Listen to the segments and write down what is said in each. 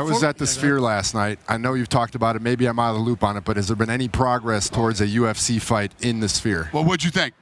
I was at the Sphere last night. I know you've talked about it. Maybe I'm out of the loop on it, but has there been any progress towards a UFC fight in the Sphere? Well, what'd you think?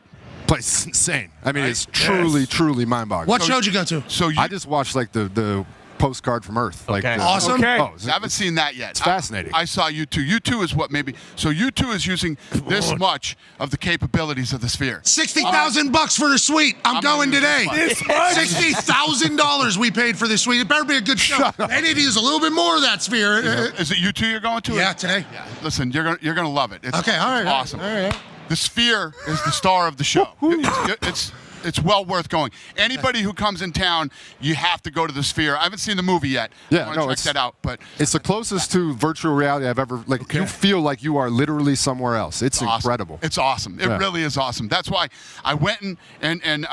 Place is insane. I mean, it's truly mind-boggling. What show did you go to? I just watched like the postcard from Earth. Like awesome. Okay. I haven't seen that yet. It's fascinating. I saw U2. U2 is what maybe. So U2 is using this much of the capabilities of the Sphere. $60,000 for the suite. I'm going today. $60,000 we paid for this suite. It better be a good show. They need to use a little bit more of that Sphere. Is it U2 you're going to? Yeah, today. Yeah. Listen, you're gonna love it. It's okay, all right, awesome. All right. The Sphere is the star of the show. It's well worth going. Anybody who comes in town, you have to go to the Sphere. I haven't seen the movie yet. Yeah, I want to check that out. But it's the closest to virtual reality I've ever. Like you feel like you are literally somewhere else. It's awesome. Incredible. It's awesome. It really is awesome. That's why I went and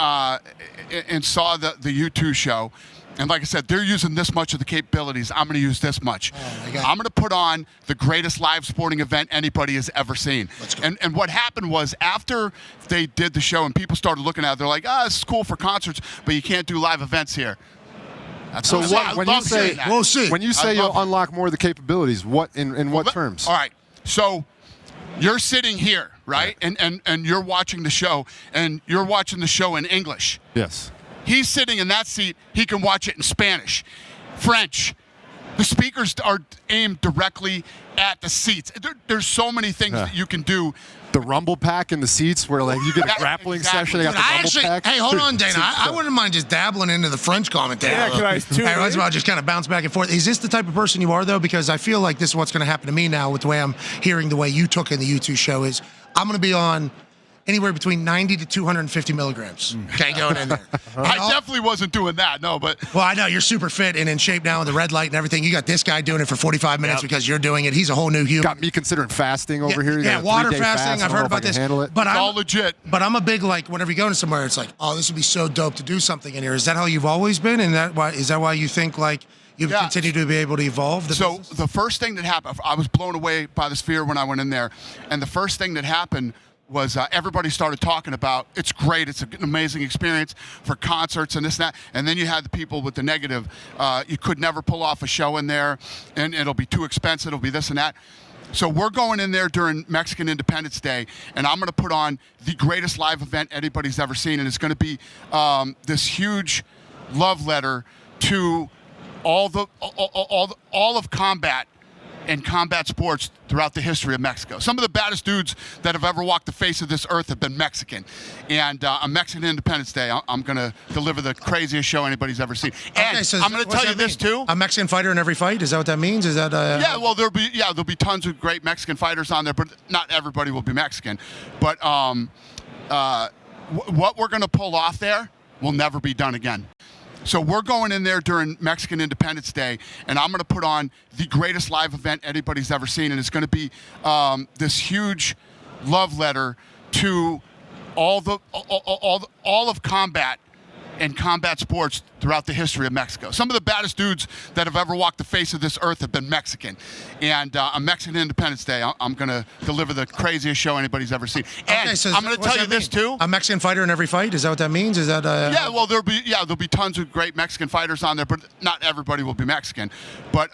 saw the U2 show. And like I said, they're using this much of the capabilities. I'm going to use this much. I'm going to put on the greatest live sporting event anybody has ever seen. And what happened was after they did the show and people started looking at it, they're like, this is cool for concerts, but you can't do live events here. So when you say we'll see. When you say you'll unlock more of the capabilities, what in what terms? All right. So you're sitting here, right? And you're watching the show, and you're watching the show in English. Yes. He's sitting in that seat. He can watch it in Spanish, French. The speakers are aimed directly at the seats. There's so many things that you can do. The rumble pack in the seats where like you get a grappling session. They got the rumble pack. Hey, hold on, Dana. I wouldn't mind just dabbling into the French commentary. Yeah, can I too? Hey, let's just kind of bounce back and forth. Is this the type of person you are, though? Because I feel like this is what's going to happen to me now with the way I'm hearing the way you took in the U2 show is I'm going to be on anywhere between 90 to 250 milligrams. Okay, going in there. I definitely wasn't doing that, no, but. Well, I know you're super fit and in shape now with the red light and everything. You got this guy doing it for 45 minutes because you're doing it. He's a whole new human. Got me considering fasting over here. Yeah, water fasting. I've heard about this. But I'm all legit. But I'm a big, like, whenever you go into somewhere, it's like, oh, this would be so dope to do something in here. Is that how you've always been? And is that why you think, like, you continue to be able to evolve? So the first thing that happened, I was blown away by the Sphere when I went in there. And the first thing that happened was everybody started talking about it's great, it's an amazing experience for concerts and this and that. And then you had the people with the negative. You could never pull off a show in there, and it'll be too expensive, it'll be this and that. So we're going in there during Mexican Independence Day, and I'm going to put on the greatest live event anybody's ever seen, and it's going to be this huge love letter to all of combat and combat sports throughout the history of Mexico. Some of the baddest dudes that have ever walked the face of this earth have been Mexican. And on Mexican Independence Day, I'm going to deliver the craziest show anybody's ever seen. And so I'm going to tell you this too. A Mexican fighter in every fight? Is that what that means? Is that Yeah, well, there'll be tons of great Mexican fighters on there, but not everybody will be Mexican. But what we're going to pull off there will never be done again. So we're going in there during Mexican Independence Day, and I'm going to put on the greatest live event anybody's ever seen, and it's going to be this huge love letter to all of combat and combat sports throughout the history of Mexico. Some of the baddest dudes that have ever walked the face of this earth have been Mexican. And on Mexican Independence Day, I'm going to deliver the craziest show anybody's ever seen. And I'm going to tell you this too. A Mexican fighter in every fight? Is that what that means? Is that Yeah, well, there'll be tons of great Mexican fighters on there, but not everybody will be Mexican. But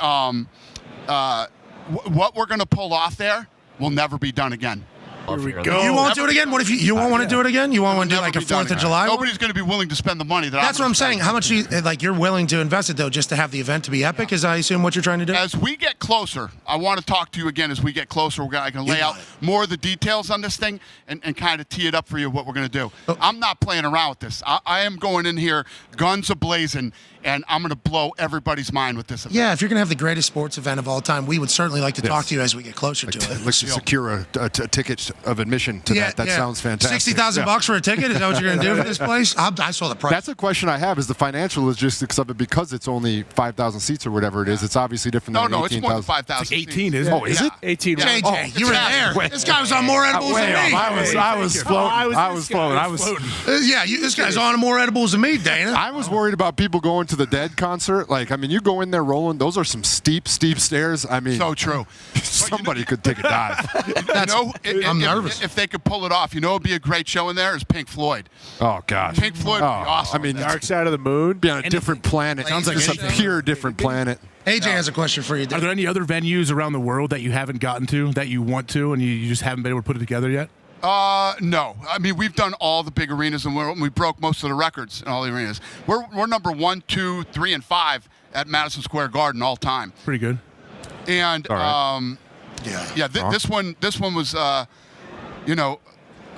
what we're going to pull off there will never be done again. Here we go. You won't do it again? What if you won't want to do it again? You won't want to do like a 4th of July? Nobody's going to be willing to spend the money. That's what I'm saying. How much you're willing to invest it, though, just to have the event to be epic, is I assume what you're trying to do? As we get closer, I want to talk to you again as we get closer. I can lay out more of the details on this thing and kind of tee it up for you what we're going to do. I'm not playing around with this. I am going in here guns a-blazing, and I'm going to blow everybody's mind with this event. Yeah, if you're going to have the greatest sports event of all time, we would certainly like to talk to you as we get closer to it. Let's secure a ticket of admission to that. That sounds fantastic. $60,000 for a ticket? Is that what you're going to do for this place? I saw the price. That's a question I have, is the financial logistics of it, because it's only 5,000 seats or whatever it is. It's obviously different than 18,000. It's more than 5,000 it's 18, isn't it? Oh, is it? 18. JJ, you were there. This guy was on more edibles than me. I was floating. This guy's on more edibles than me, Dana. I was worried about people going to the Dead concert. Like, I mean, you go in there rolling. Those are some steep stairs. I mean, so true. Somebody could take a dive. I'm nervous. If they could pull it off, it'd be a great show in there is Pink Floyd. Oh, gosh. Pink Floyd would be awesome. I mean, Dark Side of the Moon. Be on a different planet. Sounds like just a pure different planet. AJ has a question for you. Are there any other venues around the world that you haven't gotten to that you want to and you just haven't been able to put it together yet? No. I mean, we've done all the big arenas, and we broke most of the records in all the arenas. We're number 1, 2, 3, and 5 at Madison Square Garden all time. Pretty good. And this one was a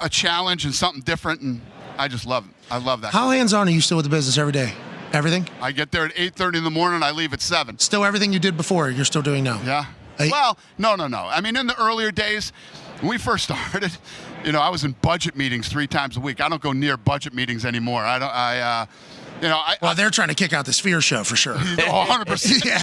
challenge and something different, and I just love it. I love that. How hands-on are you still with the business every day? Everything? I get there at 8:30 in the morning. I leave at 7. Still everything you did before, you're still doing now? Yeah. Well, no. I mean, in the earlier days, when we first started, I was in budget meetings 3 times a week. I don't go near budget meetings anymore. Well, they're trying to kick out the Sphere show for sure. 100%. Yeah.